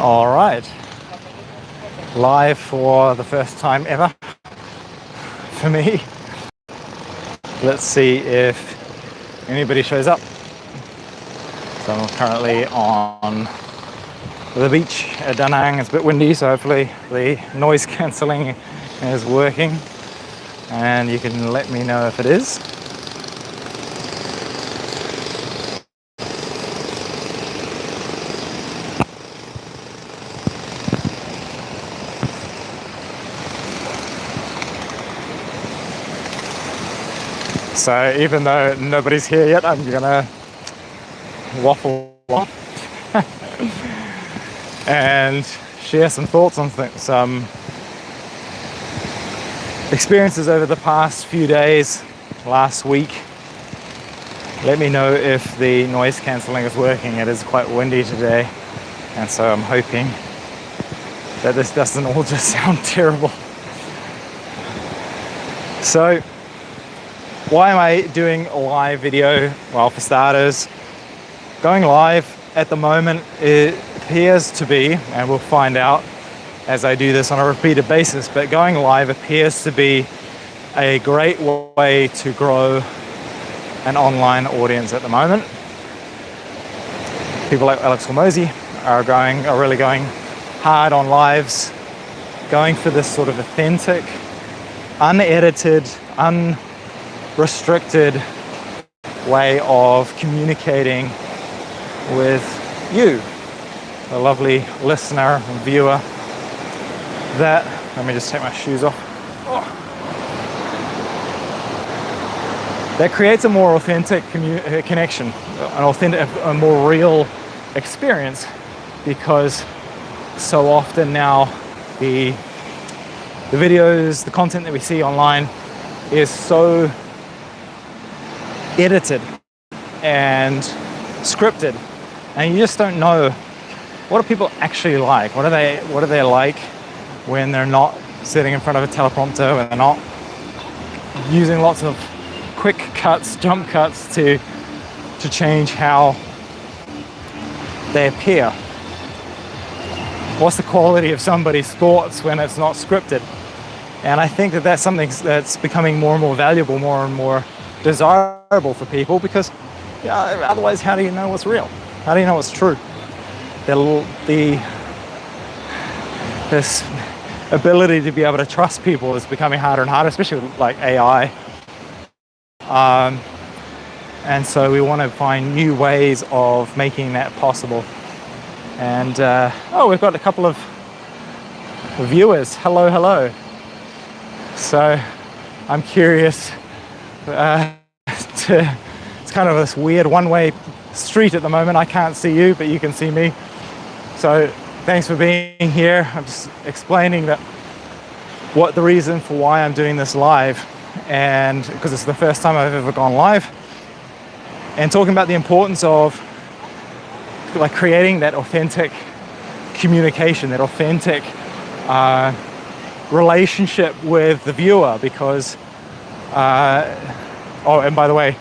All right, live for the first time ever for me. Let's see if anybody shows up. So I'm currently on the beach at Da Nang. It's a bit windy, so hopefully the noise cancelling is working, and you can let me know if it is. So even though nobody's here yet, I'm gonna waffle on and share some thoughts on some experiences over the past few days, last week. Let me know if the noise cancelling is working. It is quite windy today, and so I'm hoping that this doesn't all just sound terrible. So why am I doing a live video? Well, for starters, going live at the moment, it appears to be, and we'll find out as I do this on a repeated basis, but going live appears to be a great way to grow an online audience at the moment. People like Alex Hormozy are really going hard on lives, going for this sort of authentic, unedited, unrestricted way of communicating with you, the lovely listener and viewer. That, let me just take my shoes off. That creates a more authentic connection, a more real experience, because so often now the videos, the content that we see online is so edited and scripted, and you just don't know what do people actually like. What are they like when they're not sitting in front of a teleprompter, when they're not using lots of quick cuts, jump cuts to change how they appear. What's the quality of somebody's thoughts when it's not scripted? And I think that that's something that's becoming more and more valuable, more and more desirable for people, because otherwise, how do you know what's real? How do you know what's true? This ability to be able to trust people is becoming harder and harder, especially with like AI. And so we want to find new ways of making that possible. And we've got a couple of viewers. Hello. So I'm curious it's kind of this weird one-way street at the moment. I can't see you, but you can see me. So thanks for being here. I'm just explaining what the reason for why I'm doing this live, and because it's the first time I've ever gone live, and talking about the importance of like creating that authentic communication, that authentic relationship with the viewer. Because and by the way,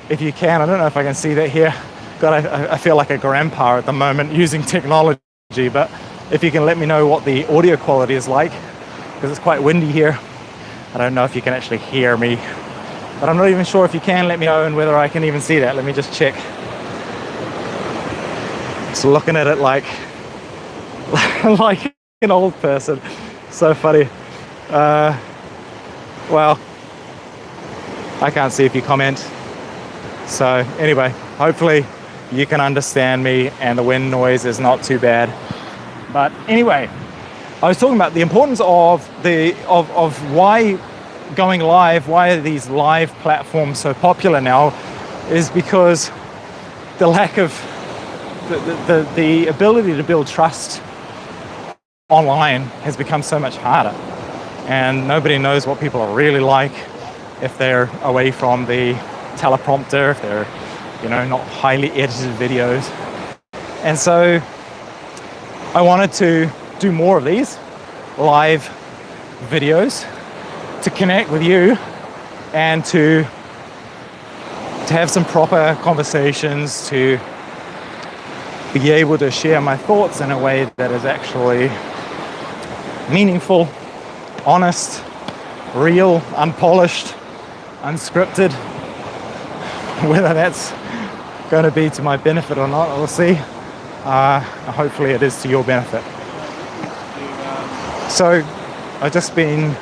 if you can, I don't know if I can see that here. God, I feel like a grandpa at the moment using technology, but if you can let me know what the audio quality is like, because it's quite windy here. I don't know if you can actually hear me, but I'm not even sure if you can let me know and whether I can even see that. Let me just check. Just looking at it like an old person. So funny. Well, I can't see if you comment. So anyway, hopefully you can understand me and the wind noise is not too bad. But anyway, I was talking about the importance of why going live, why are these live platforms so popular now, is because the lack of the ability to build trust online has become so much harder, and nobody knows what people are really like if they're away from the teleprompter, if they're not highly edited videos. And so I wanted to do more of these live videos to connect with you and to have some proper conversations, to be able to share my thoughts in a way that is actually meaningful, honest, real, unpolished, unscripted. Whether that's going to be to my benefit or not, we'll see. Hopefully it is to your benefit. So I've just been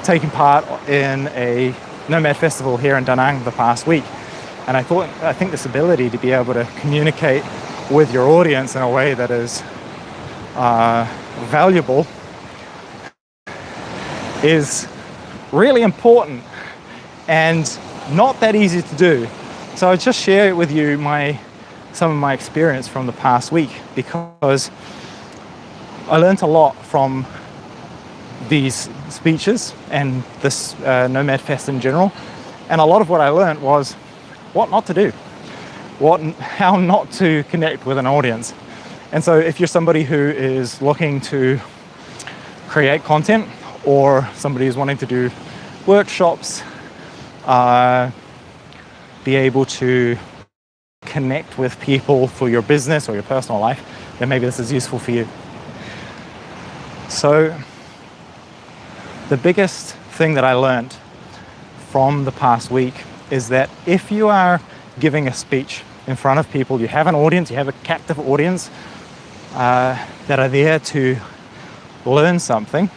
taking part in a Nomad Festival here in Da Nang the past week, and I think this ability to be able to communicate with your audience in a way that is valuable is really important and not that easy to do. So I'll just share with you some of my experience from the past week, because I learned a lot from these speeches and this Nomad Fest in general. And a lot of what I learned was what not to do, how not to connect with an audience. And so if you're somebody who is looking to create content, or somebody who's wanting to do workshops, be able to connect with people for your business or your personal life, then maybe this is useful for you. So the biggest thing that I learned from the past week is that if you are giving a speech in front of people, you have an audience, you have a captive audience that are there to learn something,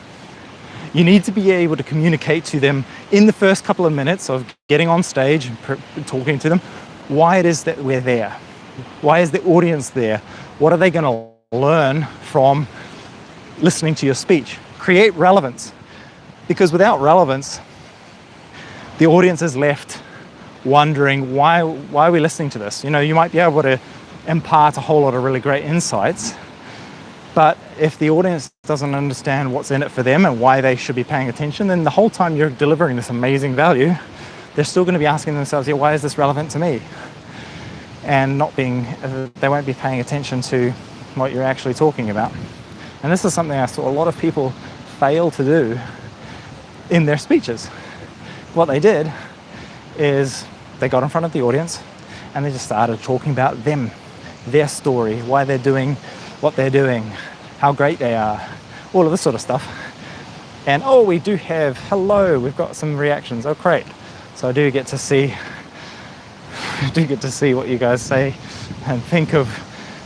you need to be able to communicate to them in the first couple of minutes of getting on stage and talking to them why it is that we're there. Why is the audience there? What are they going to learn from listening to your speech? Create relevance. Because without relevance, the audience is left wondering, why are we listening to this? You know, you might be able to impart a whole lot of really great insights, but if the audience doesn't understand what's in it for them and why they should be paying attention, then the whole time you're delivering this amazing value, they're still going to be asking themselves, yeah, why is this relevant to me? And they won't be paying attention to what you're actually talking about. And this is something I saw a lot of people fail to do in their speeches. What they did is they got in front of the audience and they just started talking about them, their story, why they're doing what they're doing, how great they are, all of this sort of stuff. And we've got some reactions. Oh, great. So I do get to see what you guys say and think of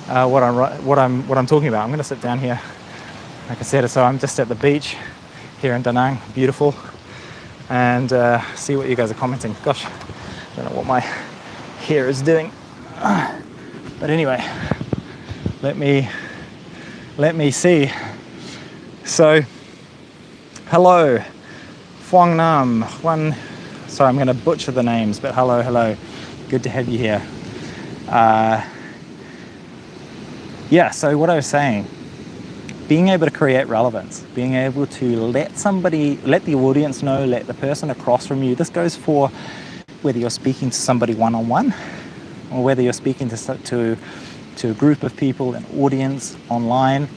what I'm talking about. I'm going to sit down here. Like I said, so I'm just at the beach here in Da Nang, beautiful, and see what you guys are commenting. Gosh, I don't know what my hair is doing, but anyway, let me see. So, hello, Phuong Nam, sorry, I'm going to butcher the names, but hello, good to have you here. So what I was saying, being able to create relevance, being able to let the audience know, let the person across from you, this goes for whether you're speaking to somebody one-on-one or whether you're speaking to a group of people, an audience online.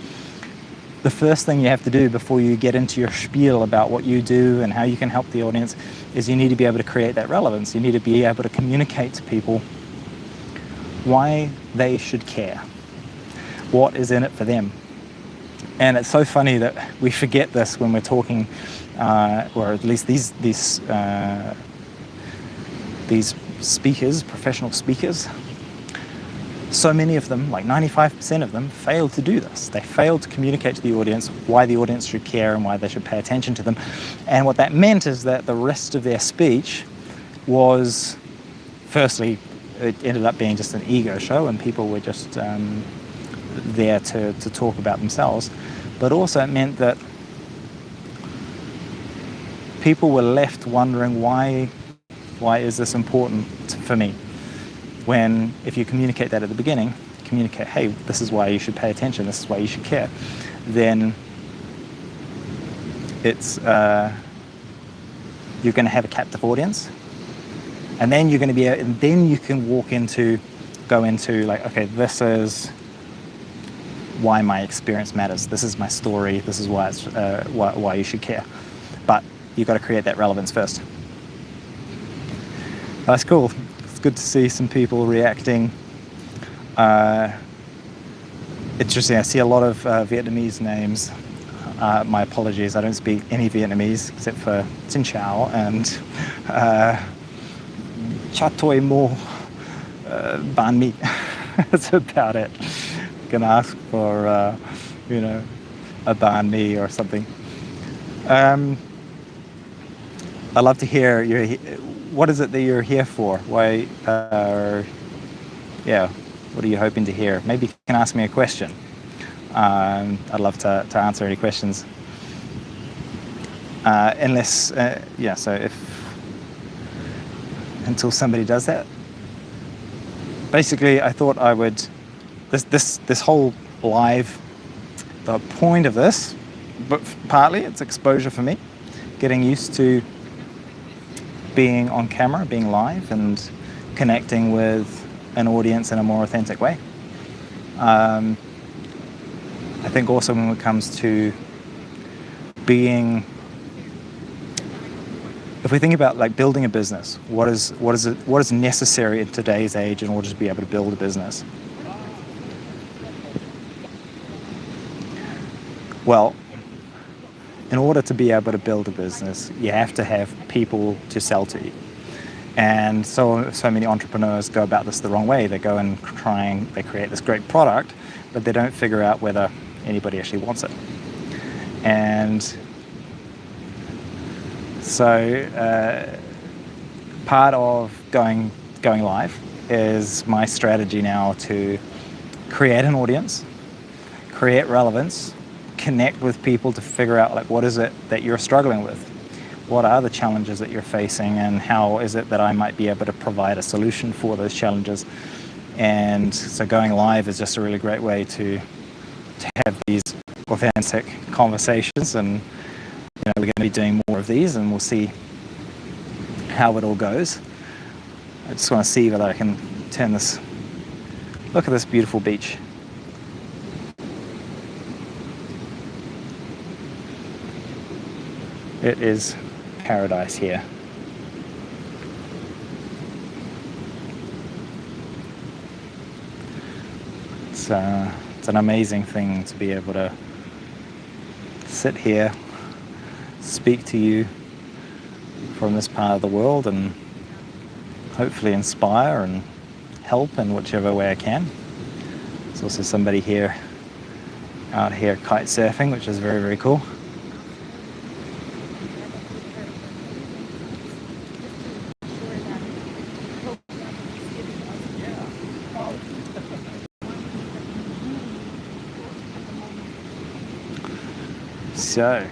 The first thing you have to do before you get into your spiel about what you do and how you can help the audience is you need to be able to create that relevance. You need to be able to communicate to people why they should care, what is in it for them. And it's so funny that we forget this when we're talking, or at least these speakers, professional speakers, so many of them, like 95% of them, fail to do this. They fail to communicate to the audience why the audience should care and why they should pay attention to them. And what that meant is that the rest of their speech was, firstly, it ended up being just an ego show and people were just there to talk about themselves. But also it meant that people were left wondering, why is this important for me? When if you communicate that at the beginning, communicate, hey, this is why you should pay attention, this is why you should care, then it's you're going to have a captive audience, and then you're going to be, and then you can go into like, okay, this is why my experience matters. This is my story. This is why it's why you should care. But you've got to create that relevance first. That's cool. It's good to see some people reacting interesting. I see a lot of Vietnamese names. My apologies, I don't speak any Vietnamese except for Xin Chao and Cha Toi Mo Banh Mi. That's about it. Can ask for, a banh mi or something. I'd love to hear what is it that you're here for? Why? What are you hoping to hear? Maybe you can ask me a question. I'd love to answer any questions. Until somebody does that. Basically, I thought I would, this whole live, the point of this, but partly it's exposure for me, getting used to being on camera, being live and connecting with an audience in a more authentic way. I think also when it comes to being, if we think about like building a business, what is necessary in today's age in order to be able to build a business? Well, in order to be able to build a business, you have to have people to sell to you. And so many entrepreneurs go about this the wrong way. They go and they create this great product, but they don't figure out whether anybody actually wants it. And so part of going live is my strategy now to create an audience, create relevance, connect with people to figure out like what is it that you're struggling with, what are the challenges that you're facing, and how is it that I might be able to provide a solution for those challenges. And so going live is just a really great way to have these authentic conversations, and we're going to be doing more of these, and we'll see how it all goes. I just want to see whether I can turn this. Look at this beautiful beach. It is paradise here. It's an amazing thing to be able to sit here, speak to you from this part of the world, and hopefully inspire and help in whichever way I can. There's also somebody out here kite surfing, which is very, very cool. So,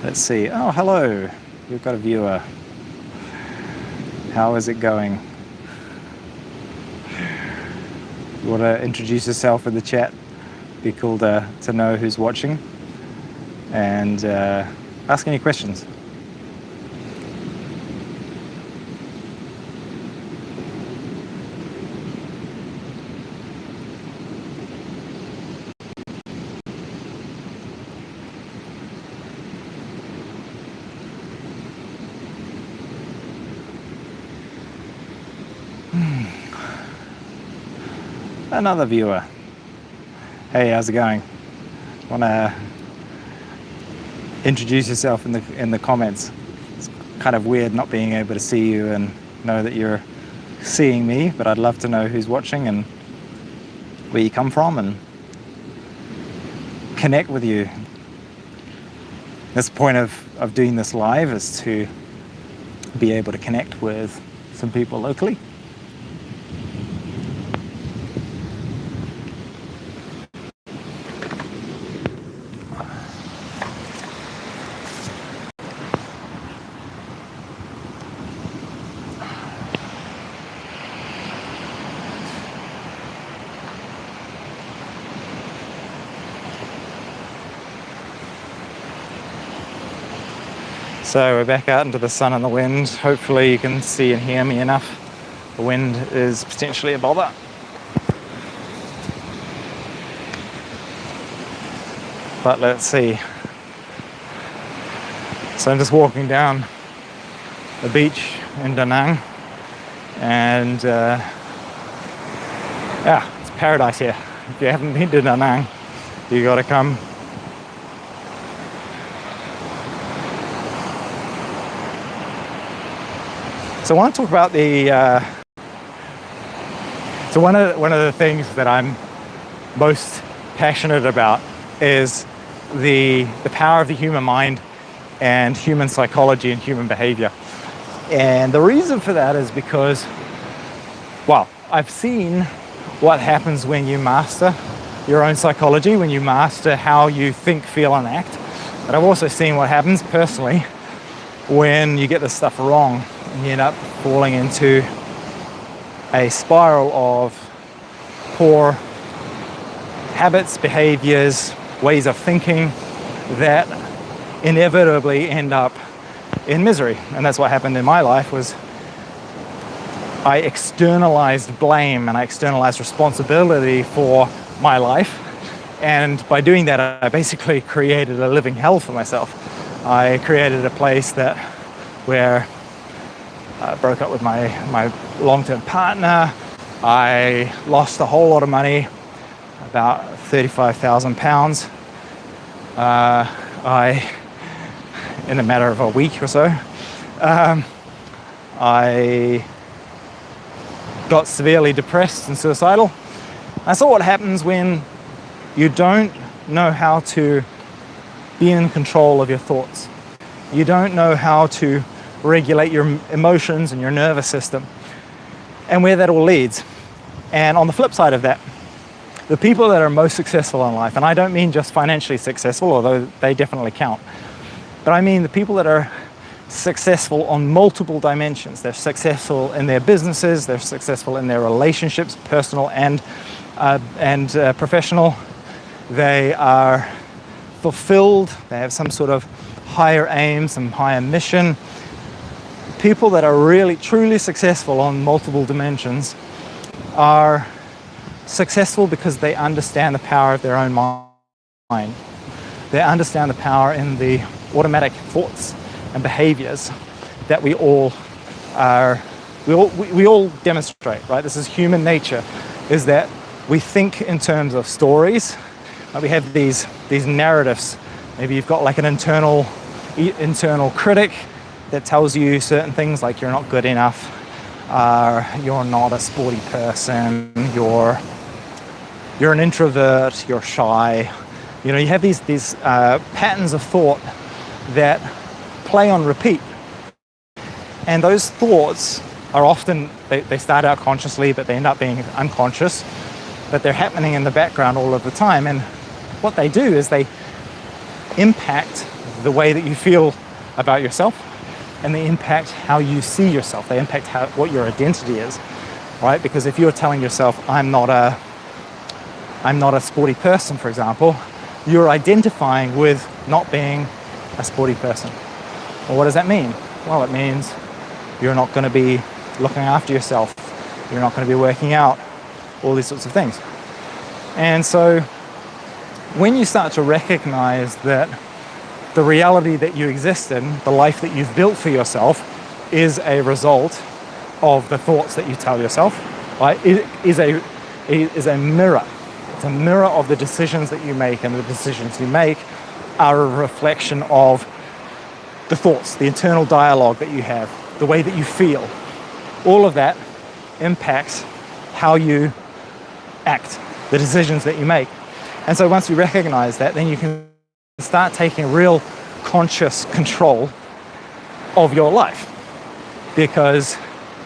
let's see. Oh, hello. You've got a viewer. How is it going? You want to introduce yourself in the chat? Be cool to know who's watching, and ask any questions. Another viewer. Hey, how's it going? Want to introduce yourself in the comments? It's kind of weird not being able to see you and know that you're seeing me, but I'd love to know who's watching and where you come from and connect with you. That's the point of doing this live, is to be able to connect with some people locally. So we're back out into the sun and the wind. Hopefully you can see and hear me enough. The wind is potentially a bother. But let's see. So I'm just walking down the beach in Da Nang, and Yeah, it's paradise here. If you haven't been to Da Nang, you gotta come. So I want to talk about so one of the things that I'm most passionate about is the power of the human mind and human psychology and human behavior. And the reason for that is because, well, I've seen what happens when you master your own psychology, when you master how you think, feel, and act. But I've also seen what happens personally when you get this stuff wrong and you end up falling into a spiral of poor habits, behaviors, ways of thinking that inevitably end up in misery. And that's what happened in my life. Was I externalized blame and I externalized responsibility for my life, and by doing that I basically created a living hell for myself. I created a place where I broke up with my long-term partner. I lost a whole lot of money, about £35,000. In a matter of a week or so, I got severely depressed and suicidal. I saw what happens when you don't know how to be in control of your thoughts. You don't know how to regulate your emotions and your nervous system, and where that all leads. And on the flip side of that, the people that are most successful in life, and I don't mean just financially successful, although they definitely count, but I mean the people that are successful on multiple dimensions. They're successful in their businesses, they're successful in their relationships, personal and professional. They are fulfilled, they have some sort of higher aim, some higher mission. People that are really, truly successful on multiple dimensions are successful because they understand the power of their own mind. They understand the power in the automatic thoughts and behaviors that we all demonstrate, right? This is human nature, is that we think in terms of stories. We have these narratives. Maybe you've got like an internal critic that tells you certain things like you're not good enough, you're not a sporty person, you're an introvert, you're shy. You know, you have these patterns of thought that play on repeat. And those thoughts are often, they start out consciously, but they end up being unconscious, but they're happening in the background all of the time. And what they do is they impact the way that you feel about yourself, and they impact how you see yourself. They impact what your identity is, right? Because if you're telling yourself, I'm not a sporty person, for example, you're identifying with not being a sporty person. Well, what does that mean? Well, it means you're not going to be looking after yourself. You're not going to be working out, all these sorts of things. And so when you start to recognize that the reality that you exist in, the life that you've built for yourself, is a result of the thoughts that you tell yourself, right? It is a mirror. It's a mirror of the decisions that you make, and the decisions you make are a reflection of the thoughts, the internal dialogue that you have, the way that you feel. All of that impacts how you act, the decisions that you make. And so once you recognize that, then you can start taking real conscious control of your life. Because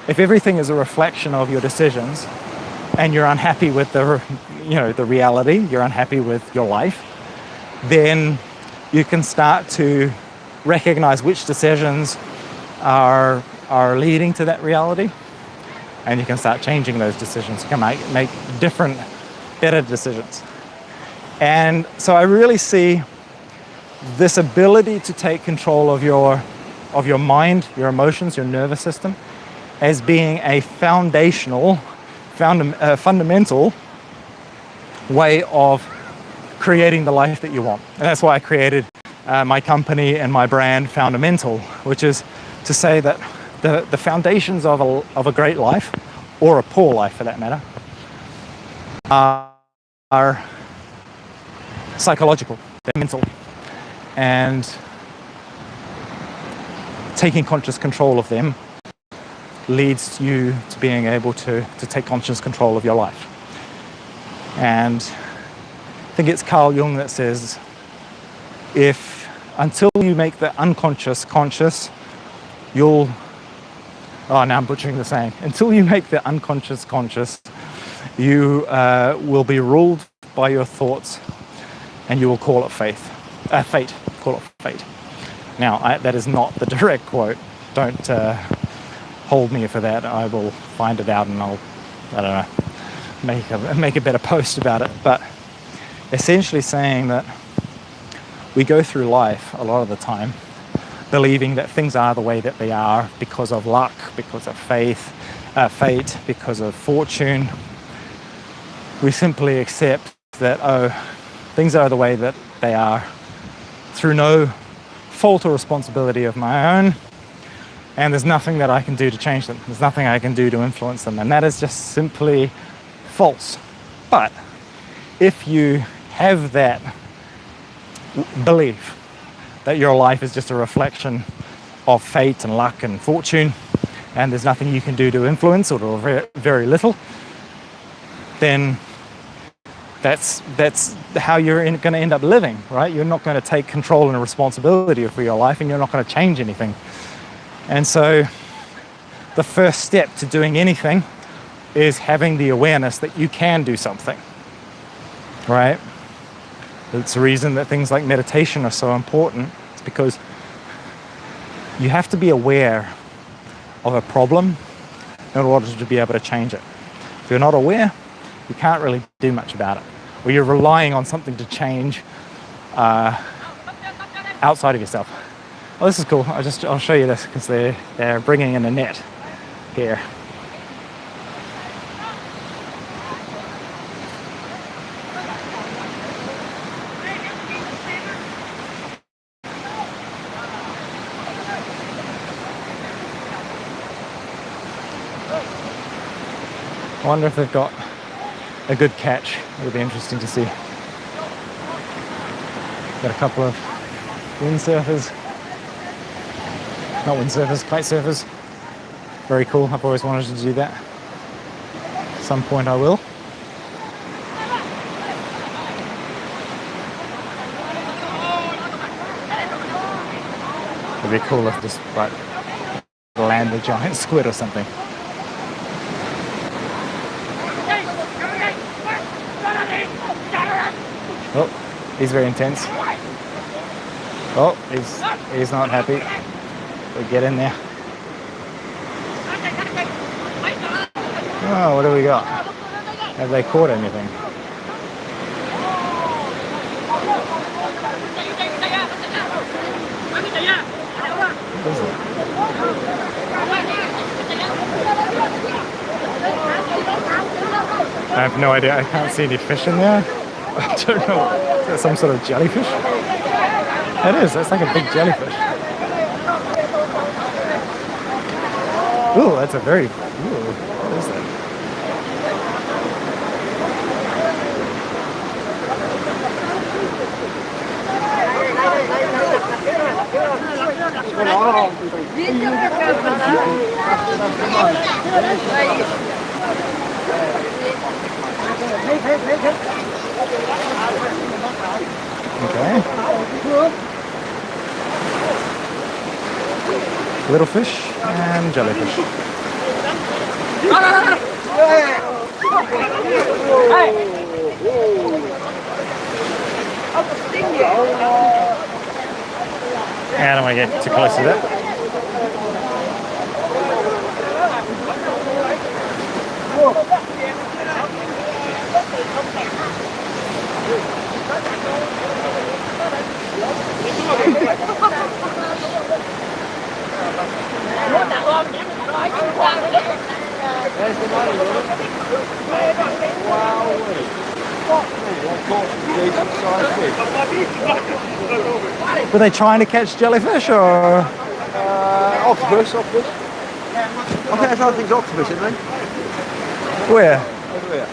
if everything is a reflection of your decisions and you're unhappy with the reality, you're unhappy with your life, then you can start to recognize which decisions are leading to that reality, and you can start changing those decisions. You can make different, better decisions. And so I really see this ability to take control of your mind, your emotions, your nervous system, as being a fundamental way of creating the life that you want. And that's why I created my company and my brand, Fundamental, which is to say that the foundations of a great life, or a poor life for that matter, are psychological, they're mental, and taking conscious control of them leads you to being able to take conscious control of your life. And I think it's Carl Jung that says, until you make the unconscious conscious, now I'm butchering the saying. Until you make the unconscious conscious, you will be ruled by your thoughts, and you will call it fate. Call it fate. Now, that is not the direct quote. Don't hold me for that. I will find it out, and I don't know, make a better post about it. But essentially saying that we go through life a lot of the time believing that things are the way that they are because of luck, because of fate, because of fortune. We simply accept that, things are the way that they are through no fault or responsibility of my own, and there's nothing that I can do to change them. There's nothing I can do to influence them, and that is just simply false. But if you have that belief that your life is just a reflection of fate and luck and fortune, and there's nothing you can do to influence, or very, very little, then that's how you're going to end up living, right? You're not going to take control and responsibility for your life, and you're not going to change anything. And so the first step to doing anything is having the awareness that you can do something, right? It's the reason that things like meditation are so important. It's because you have to be aware of a problem in order to be able to change it. If you're not aware, you can't really do much about it. Or you're relying on something to change outside of yourself. Oh, this is cool. I'll show you this because they're bringing in a net here. I wonder if they've got a good catch. It'll be interesting to see. Got a couple of windsurfers. Not windsurfers, kite surfers. Very cool. I've always wanted to do that. At some point I will. It'd be cool if just like land a giant squid or something. Oh, he's very intense. Oh, he's not happy. We get in there. Oh, what do we got? Have they caught anything? What is it? I have no idea. I can't see any fish in there. I don't know. Is that some sort of jellyfish? It is. That's like a big jellyfish. Ooh, that's a very... Ooh, what is that? Okay. Little fish and jellyfish. I don't want to get too close to that. Were they trying to catch jellyfish or? Octopus. I think that's other thing's octopus, isn't it? Where? Over there.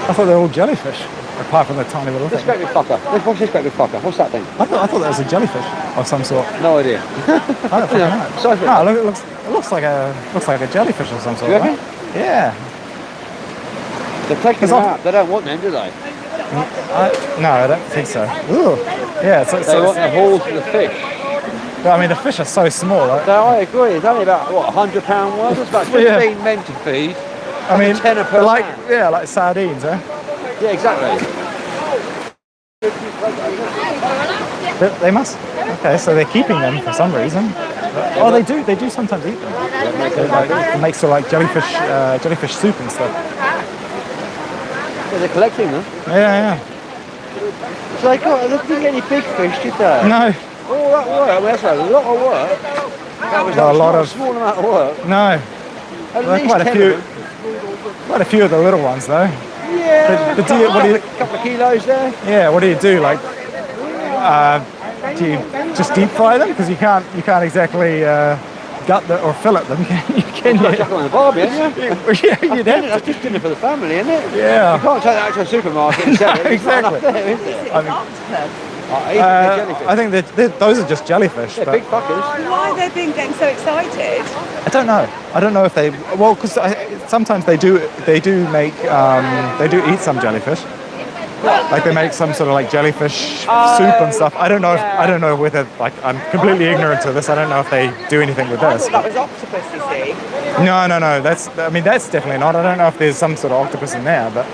I thought they were all jellyfish, apart from the tiny little This thing. great big fucker. What's this great big fucker? What's that thing? I thought that was a jellyfish of some sort. No idea. I don't fucking know. Size of it. No, look, it looks like a jellyfish of some sort. You reckon? Right? Yeah. They're taking them out. They don't want them, do they? No, I don't think so. Ooh. Yeah, They want the halls for the fish. I mean, the fish are so small. Right? So I agree. It's only about what, £100 worth. It's about 15 men to feed. I mean, tenner per like man. like sardines, huh? Yeah, exactly. They must. Okay, so they're keeping them for some reason. Oh, they do. They do sometimes eat them. They make sort of like jellyfish soup and stuff. Yeah, they're collecting them. Yeah. So they didn't get any big fish, did they? No. All that work. Well, that's a lot of work. That was a small amount of work. No. At Well, least quite 10 a few. of them. Quite a few of the little ones, though. Yeah. But A couple of kilos there. Yeah. What do you do? Like, do you just deep fry them? Because you can't exactly gut them or fillet them, can you? Chuck them on the barbie, haven't you? Yeah, you'd have That's to. just dinner for the family, isn't it? Yeah. You can't take that to a supermarket and sell it. It's not Exactly. enough there, is it? I mean, I think those are just jellyfish. They're but big fuckers. Why are they getting so excited? I don't know. I don't know if they. Well, because sometimes they do make. They do eat some jellyfish. Like they make some sort of like jellyfish soup and stuff. I don't know. I don't know whether like I'm completely ignorant to this. I don't know if they do anything with I this. thought that was octopus, you see. No. That's definitely not. I don't know if there's some sort of octopus in there, but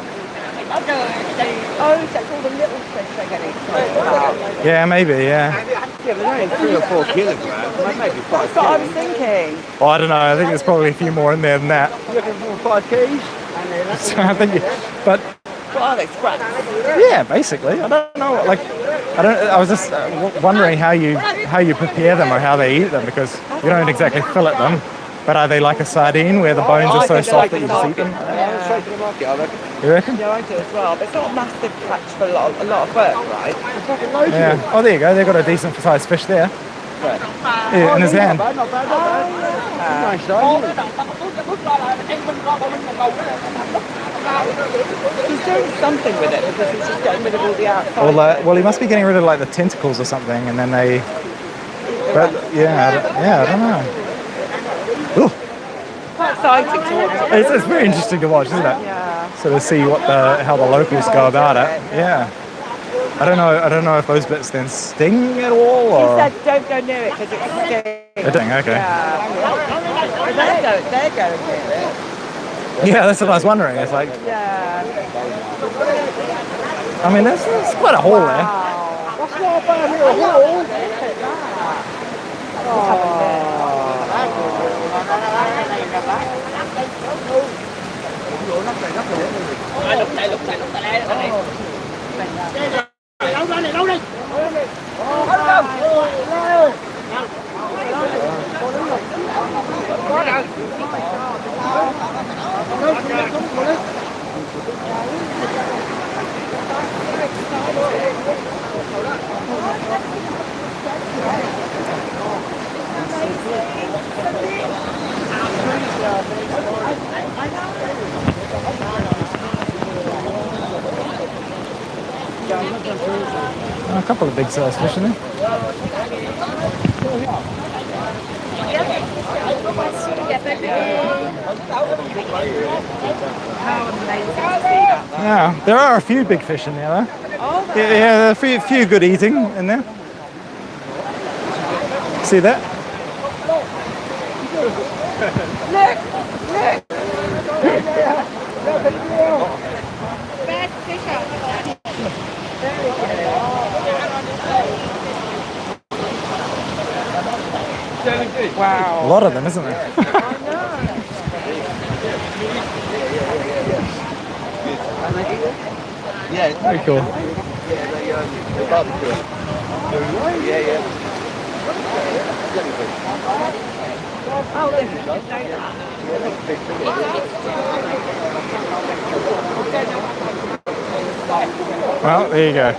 Oh, so it's all the little fish they're getting excited about. yeah, maybe, yeah. Yeah, but they're only 3 or 4 kilograms. Maybe 5 That's what I was thinking. Well, I don't know. I think there's probably a few more in there than that. You reckon 4 or 5 keys? So I think, but What are they, scraps? yeah, basically. I don't know. Like, I was just wondering how you prepare them or how they eat them, because you don't exactly fillet them. But are they like a sardine where the bones are so soft that you just eat them? Yeah, straight to the market, I reckon. You reckon? Yeah, I do as well. But it's not a massive catch for a lot of work, right? Yeah. Oh, there you go. They've got a decent sized fish there. Yeah, in his hand. Not bad. Nice size. He's doing something with it because he's just getting rid of all the outside. Well, he must be getting rid of like the tentacles or something, and then they. But I don't know. Ooh. Quite exciting to watch. It's very interesting to watch, isn't it? Yeah. So to see how the locals go about it. Yeah. I don't know if those bits then sting at all, He or. said don't go near it because it can sting. They don't. Okay. Yeah. But they're going near it. Yeah, that's what I was wondering. It's like, Yeah. I mean, there's quite a hole there. Wow. That's not a bad little hole. A couple of big size fish in there. Yeah, there are a few big fish in there though. Yeah, there are a few good eating in there. See that? Wow. A lot of them, isn't there? Yeah, Very cool. they barbecue. Yeah. Oh, this is good. Well, there you go.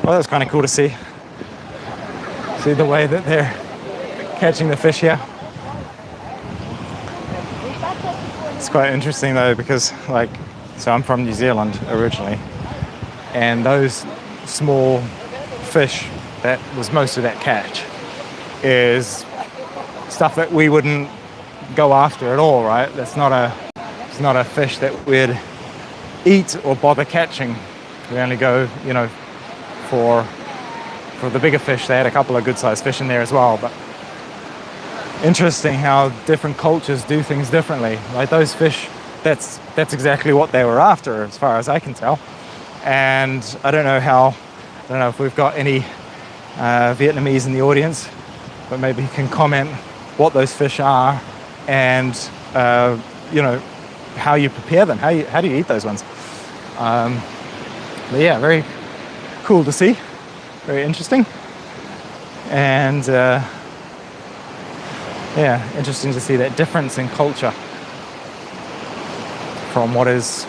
Well, that's kind of cool to see. See the way that they're catching the fish here. It's quite interesting though, because so I'm from New Zealand originally, and those small fish, that was most of that catch, is stuff that we wouldn't go after at all, right? It's not a fish that we'd eat or bother catching. We only go, for the bigger fish. They had a couple of good-sized fish in there as well, but interesting how different cultures do things differently. Like those fish, that's exactly what they were after, as far as I can tell. And I don't know if we've got any Vietnamese in the audience, but maybe you can comment what those fish are and how you prepare them. How do you eat those ones? But yeah, very cool to see, very interesting, and interesting to see that difference in culture from what is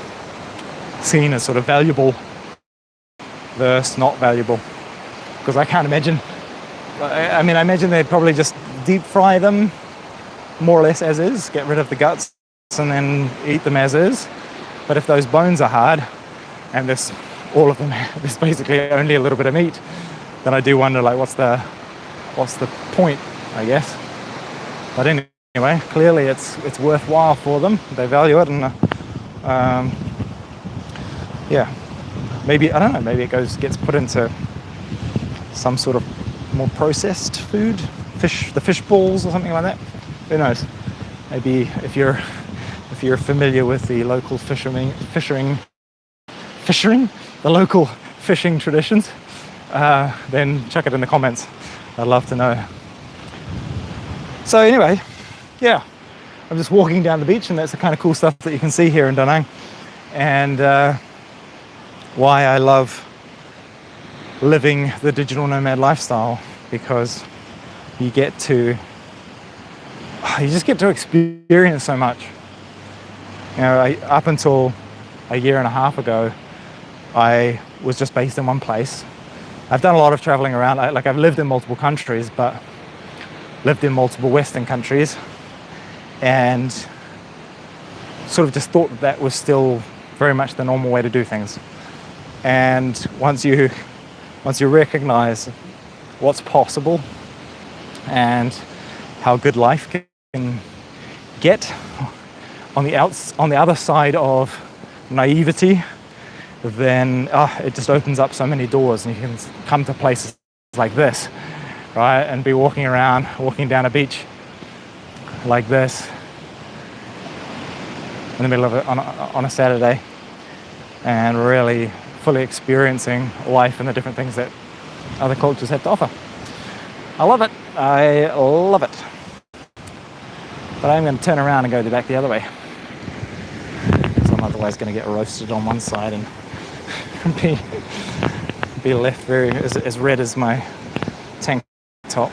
seen as sort of valuable versus not valuable. Because I can't imagine, I imagine they'd probably just deep fry them more or less as is, get rid of the guts and then eat them as is. But if those bones are hard and there's basically only a little bit of meat, then I do wonder, what's the point, I guess. But anyway, clearly it's worthwhile for them. They value it, and maybe, I don't know, maybe it gets put into some sort of more processed food, the fish balls or something like that. Who knows? Maybe if you're familiar with the local the local fishing traditions, then chuck it in the comments. I'd love to know. So anyway, yeah, I'm just walking down the beach, and that's the kind of cool stuff that you can see here in Da Nang, and why I love living the digital nomad lifestyle, because you just get to experience so much. Up until a year and a half ago, I was just based in one place. I've done a lot of traveling around. I've lived in multiple countries, but lived in multiple Western countries, and sort of just thought that was still very much the normal way to do things. And once you recognize what's possible and how good life can get on the other side of naivety, then it just opens up so many doors, and you can come to places like this, right, and be walking down a beach like this in the middle of it on a Saturday, and really fully experiencing life and the different things that other cultures have to offer. I love it. But I'm going to turn around and go back the other way, because I'm otherwise going to get roasted on one side and be left very as red as my tank top.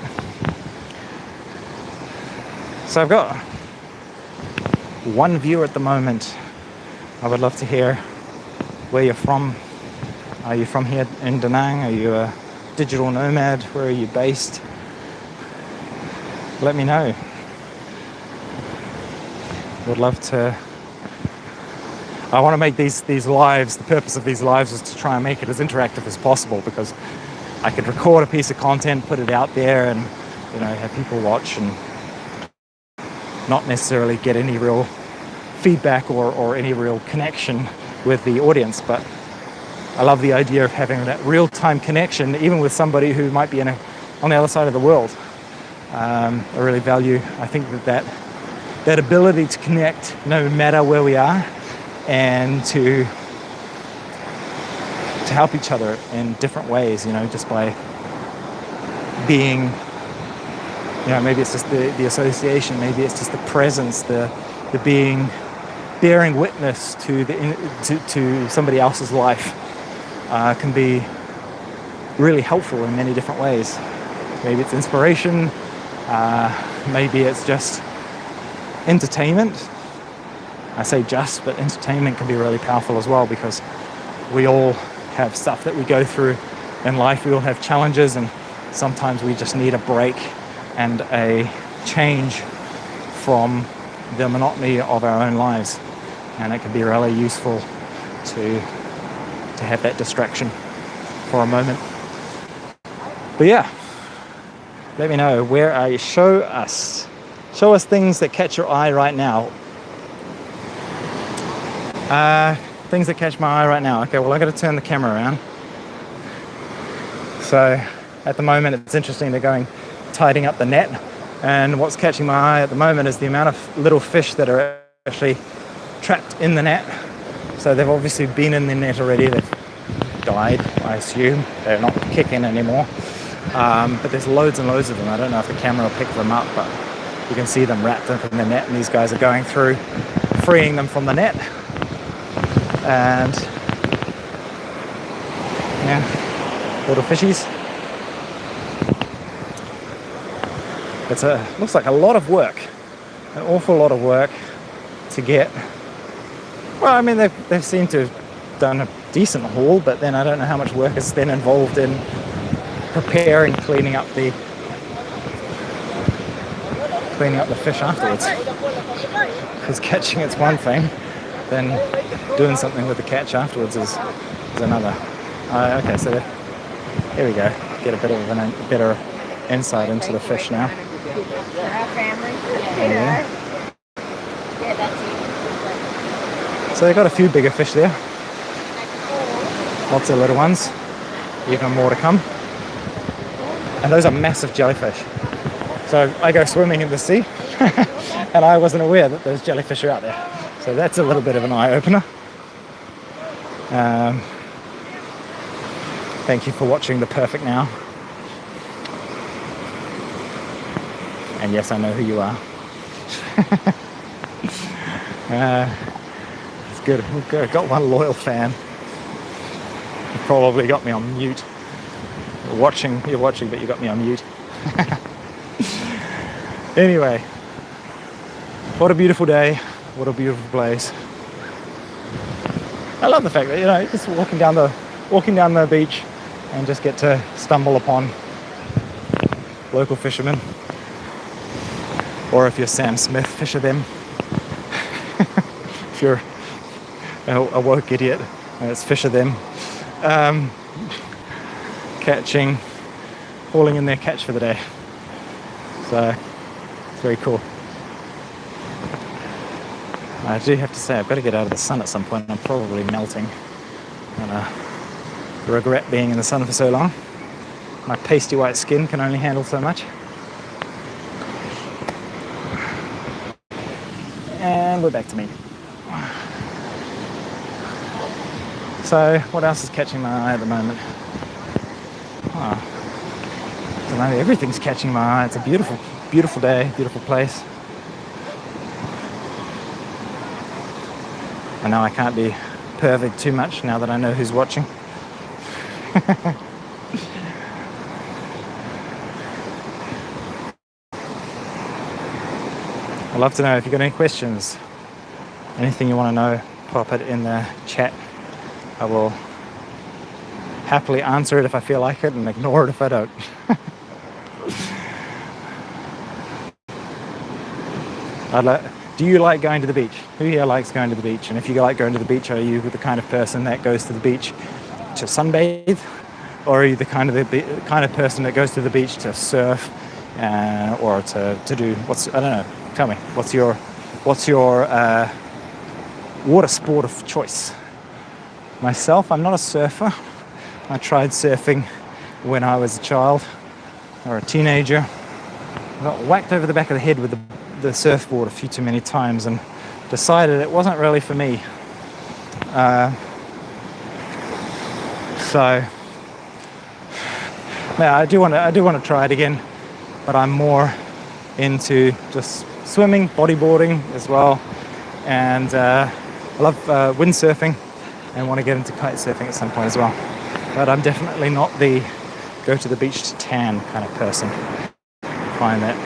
So I've got one viewer at the moment. I would love to hear where you're from. Are you from here in Da Nang? Are you a digital nomad? Where are you based? Let me know. Would love to. I want to make these lives, the purpose of these lives is to try and make it as interactive as possible, because I could record a piece of content, put it out there, and have people watch and not necessarily get any real feedback or any real connection with the audience. But I love the idea of having that real-time connection, even with somebody who might be on the other side of the world. I really value, I think that ability to connect no matter where we are, and to help each other in different ways, just by being, maybe it's just the association, maybe it's just the presence, the bearing witness to somebody else's life can be really helpful in many different ways. Maybe it's inspiration, maybe it's just entertainment. I say just, but entertainment can be really powerful as well, because we all have stuff that we go through in life. We all have challenges, and sometimes we just need a break and a change from the monotony of our own lives. And it can be really useful to have that distraction for a moment. But yeah, let me know where are you. Show us things that catch your eye right now. Things that catch my eye right now. Okay, well, I got to turn the camera around. So at the moment, it's interesting, they're going tidying up the net, and what's catching my eye at the moment is the amount of little fish that are actually trapped in the net. So they've obviously been in the net already. They've died, I assume. They're not kicking anymore. But there's loads and loads of them. I don't know if the camera will pick them up, but you can see them wrapped up in the net, and these guys are going through, freeing them from the net. And yeah, little fishies. Looks like a lot of work, an awful lot of work to get. Well, I mean, they've seemed to have done a decent haul, but then I don't know how much work is then involved in preparing, cleaning up the fish afterwards. Because catching it's one thing, then doing something with the catch afterwards is another. Okay, so here we go. Get a bit of a better insight into the fish now. Yeah. So they've got a few bigger fish there. Lots of little ones. Even more to come. And those are massive jellyfish. So I go swimming in the sea and I wasn't aware that those jellyfish are out there. So that's a little bit of an eye-opener. Thank you for watching The Perfect Now. And yes, I know who you are. It's good. I've got one loyal fan. You probably got me on mute. You're watching, but you got me on mute. Anyway, what a beautiful day. What a beautiful place. I love the fact that, you know, just walking down the beach and just get to stumble upon local fishermen. Or if you're Sam Smith, fisher them. If you're a woke idiot, it's fisher them. Catching, hauling in their catch for the day. So it's very cool. I do have to say, I've got to get out of the sun at some point. I'm probably melting. And I regret being in the sun for so long. My pasty white skin can only handle so much. And we're back to me. So what else is catching my eye at the moment? I don't know, everything's catching my eye. It's a beautiful, beautiful day, beautiful place. I know I can't be perfect too much now that I know who's watching. I'd love to know if you've got any questions, anything you want to know, pop it in the chat. I will happily answer it if I feel like it and ignore it if I don't. Do you like going to the beach? Who here likes going to the beach? And if you like going to the beach, are you the kind of person that goes to the beach to sunbathe? Or are you the kind of person that goes to the beach to surf or to do I don't know. Tell me, what's your water sport of choice? Myself, I'm not a surfer. I tried surfing when I was a child or a teenager. I got whacked over the back of the head with the surfboard a few too many times and decided it wasn't really for me. So yeah, I do want to try it again, but I'm more into just swimming, bodyboarding as well, and I love windsurfing and want to get into kite surfing at some point as well. But I'm definitely not the go to the beach to tan kind of person. I find that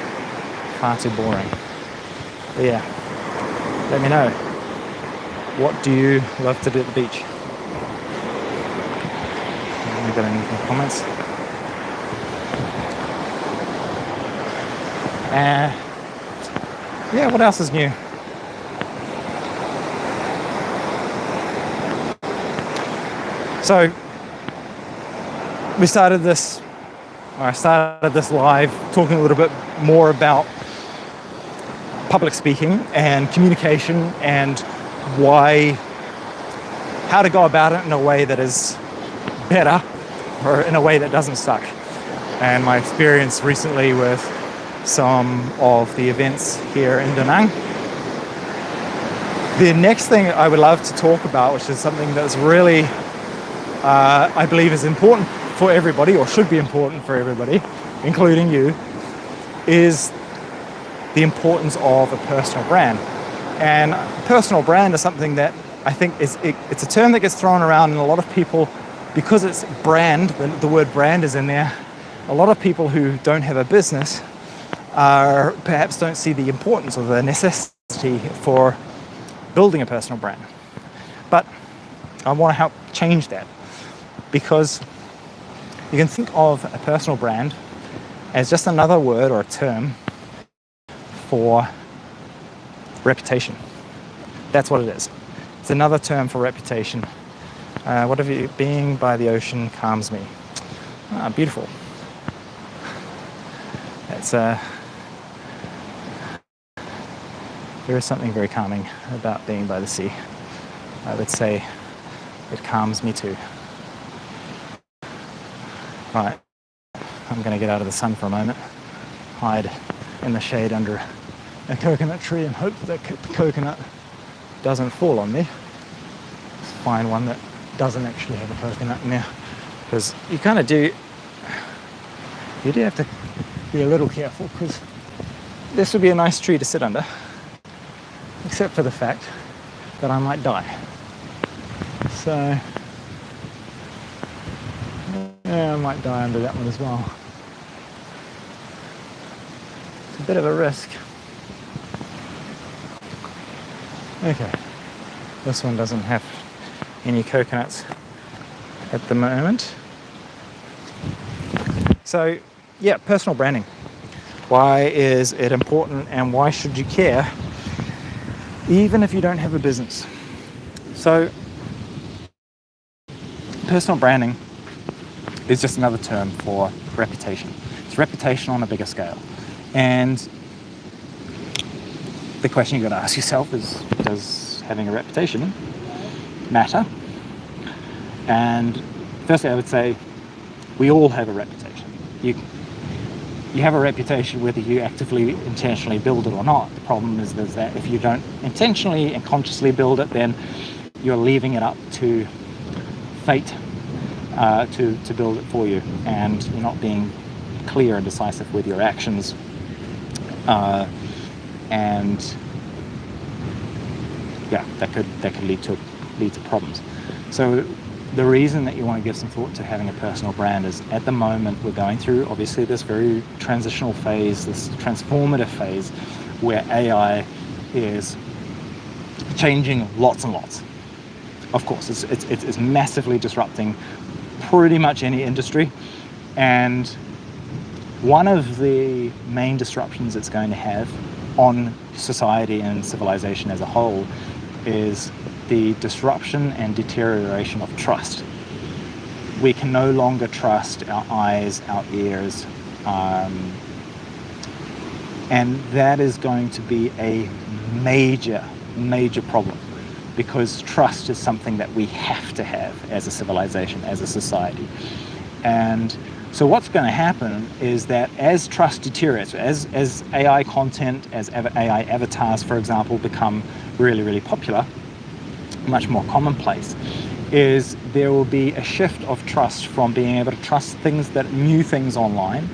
far too boring. But yeah, let me know. What do you love to do at the beach? I've got any comments. Yeah, what else is new? So I started this live talking a little bit more about public speaking and communication and how to go about it in a way that is better or in a way that doesn't suck. And my experience recently with some of the events here in Da Nang. The next thing I would love to talk about, which is something that's really, I believe is important for everybody, or should be important for everybody, including you, is the importance of a personal brand. And personal brand is something that I think it's a term that gets thrown around, and a lot of people, because it's brand, the word brand is in there, a lot of people who don't have a business perhaps don't see the importance or the necessity for building a personal brand. But I want to help change that, because you can think of a personal brand as just another word or a term for reputation. That's what it is. It's another term for reputation. Being by the ocean calms me. Beautiful. There is something very calming about being by the sea. I would say it calms me too. Right, I'm going to get out of the sun for a moment, hide in the shade under a coconut tree and hope that the coconut doesn't fall on me. Let's find one that doesn't actually have a coconut in there, because you do have to be a little careful, because this would be a nice tree to sit under, except for the fact that I might die. So yeah, I might die under that one as well. It's a bit of a risk. Okay, this one doesn't have any coconuts at the moment. So yeah, personal branding. Why is it important, and why should you care even if you don't have a business? So personal branding is just another term for reputation. It's reputation on a bigger scale. And the question you've got to ask yourself is, does having a reputation matter? And firstly, I would say we all have a reputation. You have a reputation whether you actively, intentionally build it or not. The problem is that if you don't intentionally and consciously build it, then you're leaving it up to fate to build it for you, and you're not being clear and decisive with your actions, and yeah, that could lead to problems. So the reason that you want to give some thought to having a personal brand is, at the moment we're going through obviously this very transitional phase, this transformative phase, where AI is changing lots and lots. Of course, it's massively disrupting pretty much any industry, and one of the main disruptions it's going to have on society and civilization as a whole is the disruption and deterioration of trust. We can no longer trust our eyes, our ears, and that is going to be a major problem, because trust is something that we have to have as a civilization, as a society. And so what's going to happen is that as trust deteriorates, as AI content, as AI avatars, for example, become really popular, much more commonplace, is there will be a shift of trust from being able to trust new things online,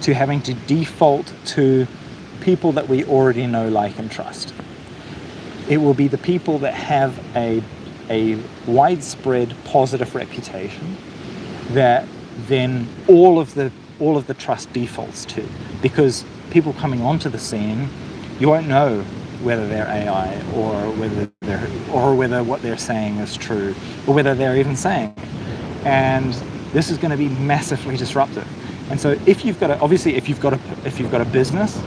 to having to default to people that we already know, like, and trust. It will be the people that have a widespread positive reputation that then all of the trust defaults to, because people coming onto the scene, you won't know whether they're AI or whether what they're saying is true, or whether they're even saying it. And this is going to be massively disruptive. And so if you've got a business,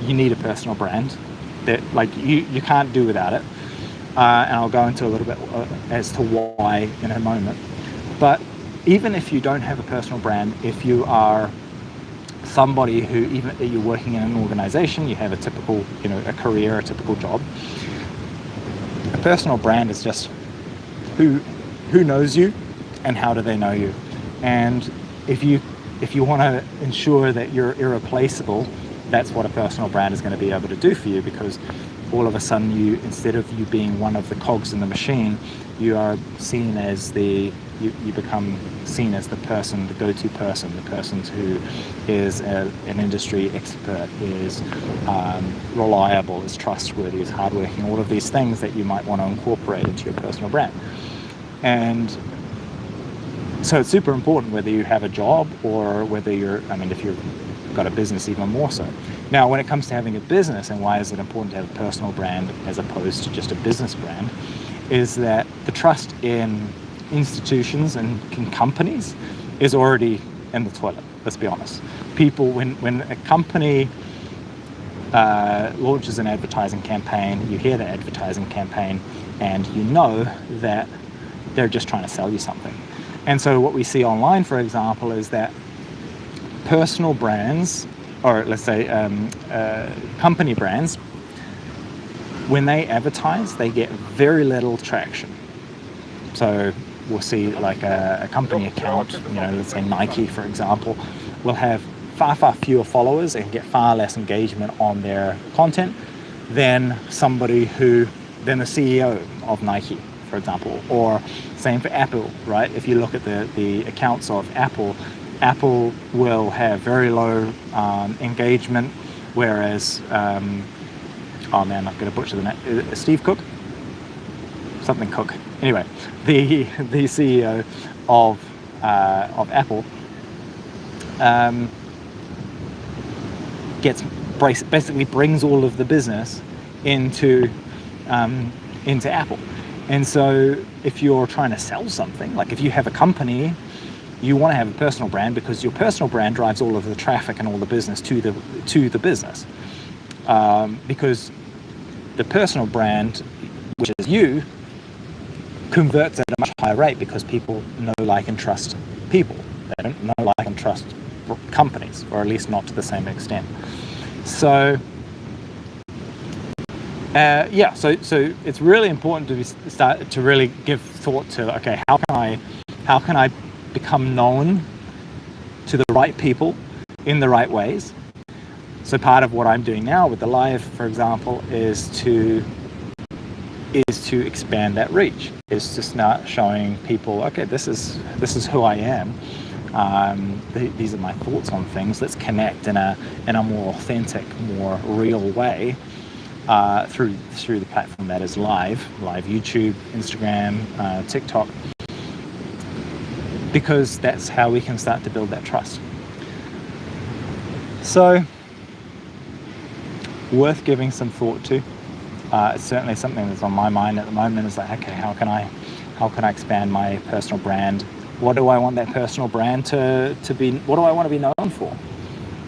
you need a personal brand that you can't do without it. And I'll go into a little bit as to why in a moment. But even if you don't have a personal brand, if you are somebody who, even if you're working in an organization, you have a typical, a career, a typical job, a personal brand is just who knows you and how do they know you. And if you want to ensure that you're irreplaceable, that's what a personal brand is going to be able to do for you, because all of a sudden instead of you being one of the cogs in the machine, you are seen as you become seen as the person, the go-to person, the person who is an industry expert, is reliable, is trustworthy, is hardworking, all of these things that you might want to incorporate into your personal brand. And so it's super important whether you have a job or whether if you've got a business, even more so. Now, when it comes to having a business, and why is it important to have a personal brand as opposed to just a business brand, is that the trust in institutions and in companies is already in the toilet, let's be honest. People, when a company launches an advertising campaign, you hear the advertising campaign and you know that they're just trying to sell you something. And so what we see online, for example, is that personal brands, or let's say company brands, when they advertise, they get very little traction. So we'll see like a company account, let's say Nike, for example, will have far fewer followers and get far less engagement on their content than the CEO of Nike, for example. Or same for Apple, right? If you look at the accounts of Apple will have very low engagement, whereas I'm going to butcher the name. Steve Cook, something Cook. Anyway, the CEO of Apple basically brings all of the business into Apple. And so if you're trying to sell something, like if you have a company, you want to have a personal brand, because your personal brand drives all of the traffic and all the business to the business. Because the personal brand, which is you, converts at a much higher rate because people know, like, and trust people. They don't know, like, and trust companies, or at least not to the same extent. So so it's really important to start to really give thought to, okay, how can I become known to the right people in the right ways? So part of what I'm doing now with the live, for example, is to expand that reach, is to start showing people, okay, this is who I am. These are my thoughts on things. Let's connect in a more authentic, more real way through the platform that is live YouTube, Instagram, TikTok, because that's how we can start to build that trust. So, worth giving some thought to. It's certainly something that's on my mind at the moment. Is like, okay, how can I expand my personal brand? What do I want that personal brand to be? What do I want to be known for?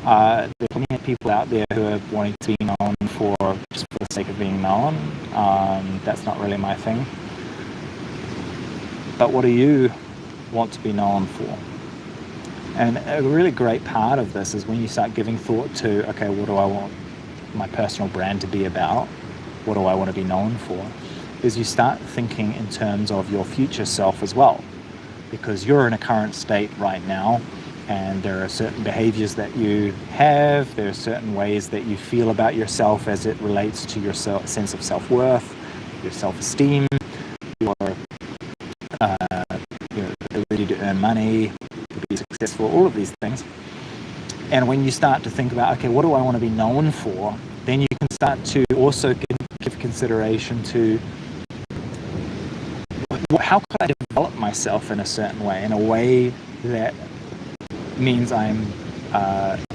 There are plenty of people out there who are wanting to be known just for the sake of being known. That's not really my thing. But what do you want to be known for? And a really great part of this is when you start giving thought to, okay, what do I want my personal brand to be about? What do I want to be known for? Is you start thinking in terms of your future self as well, because you're in a current state right now, and there are certain behaviors that you have, there are certain ways that you feel about yourself as it relates to your sense of self-worth, your self-esteem, your ability to earn money, to be successful, all of these things. And when you start to think about, okay, what do I want to be known for? Then you can start to also give consideration to how could I develop myself in a certain way, in a way that means I'm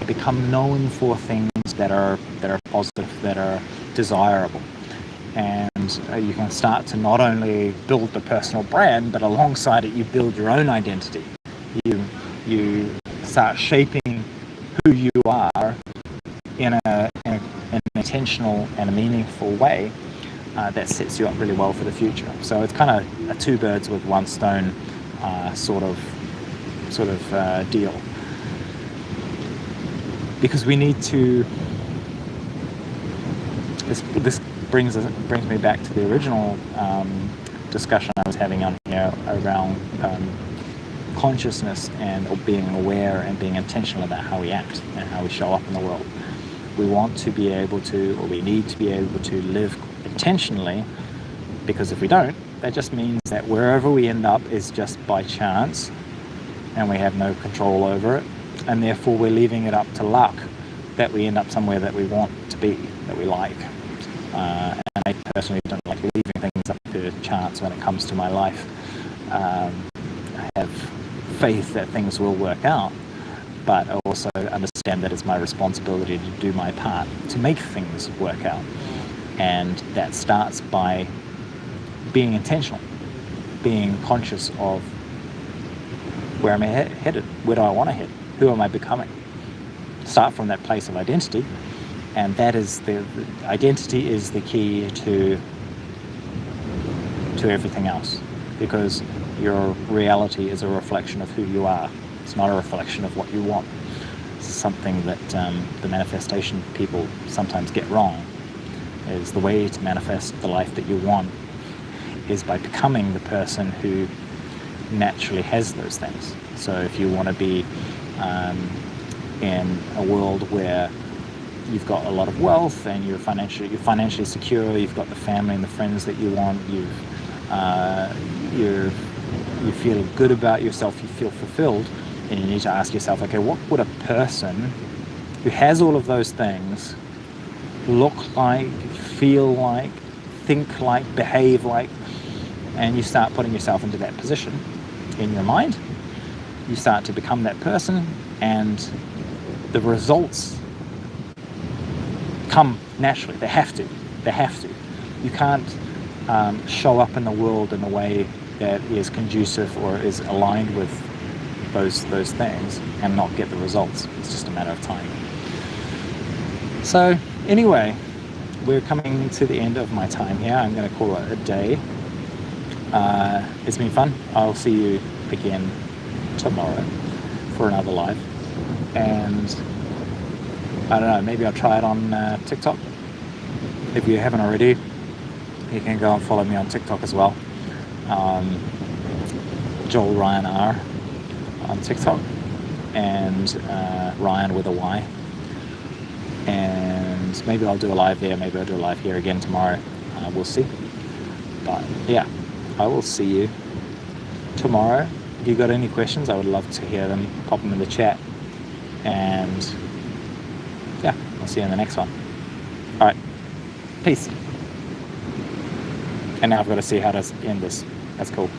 become known for things that are positive, that are desirable. And you can start to not only build the personal brand, but alongside it, you build your own identity. You start shaping who you are in an intentional and a meaningful way that sets you up really well for the future. So it's kind of a two birds with one stone sort of deal. Because we need to. This brings me back to the original discussion I was having on here around consciousness and being aware and being intentional about how we act and how we show up in the world. We want to be able to, or we need to be able to live intentionally, because if we don't, that just means that wherever we end up is just by chance and we have no control over it, and therefore we're leaving it up to luck that we end up somewhere that we want to be, that we like. And I personally don't like leaving things up to chance when it comes to my life. I have faith that things will work out, but I also understand that it's my responsibility to do my part to make things work out. And that starts by being intentional, being conscious of where am I headed, where do I want to head, who am I becoming. Start from that place of identity, and that is the identity is the key to everything else, because your reality is a reflection of who you are. It's not a reflection of what you want. This is something that the manifestation people sometimes get wrong, is the way to manifest the life that you want is by becoming the person who naturally has those things. So if you want to be in a world where you've got a lot of wealth and you're financially secure, you've got the family and the friends that you want, you feel good about yourself, you feel fulfilled, and you need to ask yourself, okay, what would a person who has all of those things look like, feel like, think like, behave like? And you start putting yourself into that position in your mind. You start to become that person, and the results come naturally. They have to. You can't show up in the world in a way that is conducive or is aligned with those things and not get the results. It's just a matter of time. So anyway, we're coming to the end of my time here. I'm going to call it a day. It's been fun. I'll see you again tomorrow for another live. And I don't know, maybe I'll try it on TikTok. If you haven't already, you can go and follow me on TikTok as well. Joel Ryan R on TikTok, and Ryan with a Y. And maybe I'll do a live there, maybe I'll do a live here again tomorrow. We'll see. But yeah, I will see you tomorrow. If you got any questions, I would love to hear them. Pop them in the chat. And yeah, I'll see you in the next one. All right, peace. And now I've got to see how to end this. That's cool.